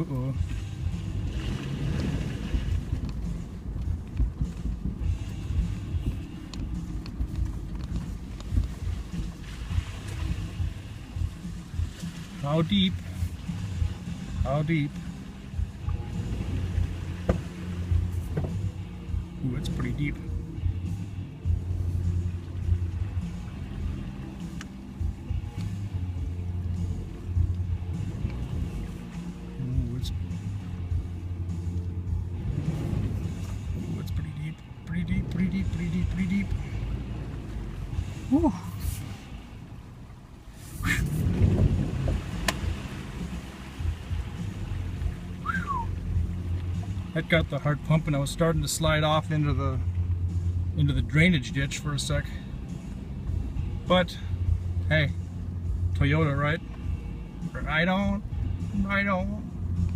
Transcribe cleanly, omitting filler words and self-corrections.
Uh-oh. How deep? How deep? Ooh, it's pretty deep. Ooh, it's pretty deep. Pretty deep, pretty deep, pretty deep, pretty deep. Whew. That got the heart pumping. I was starting to slide off into the drainage ditch for a sec. But hey, Toyota, right? Right on, right on.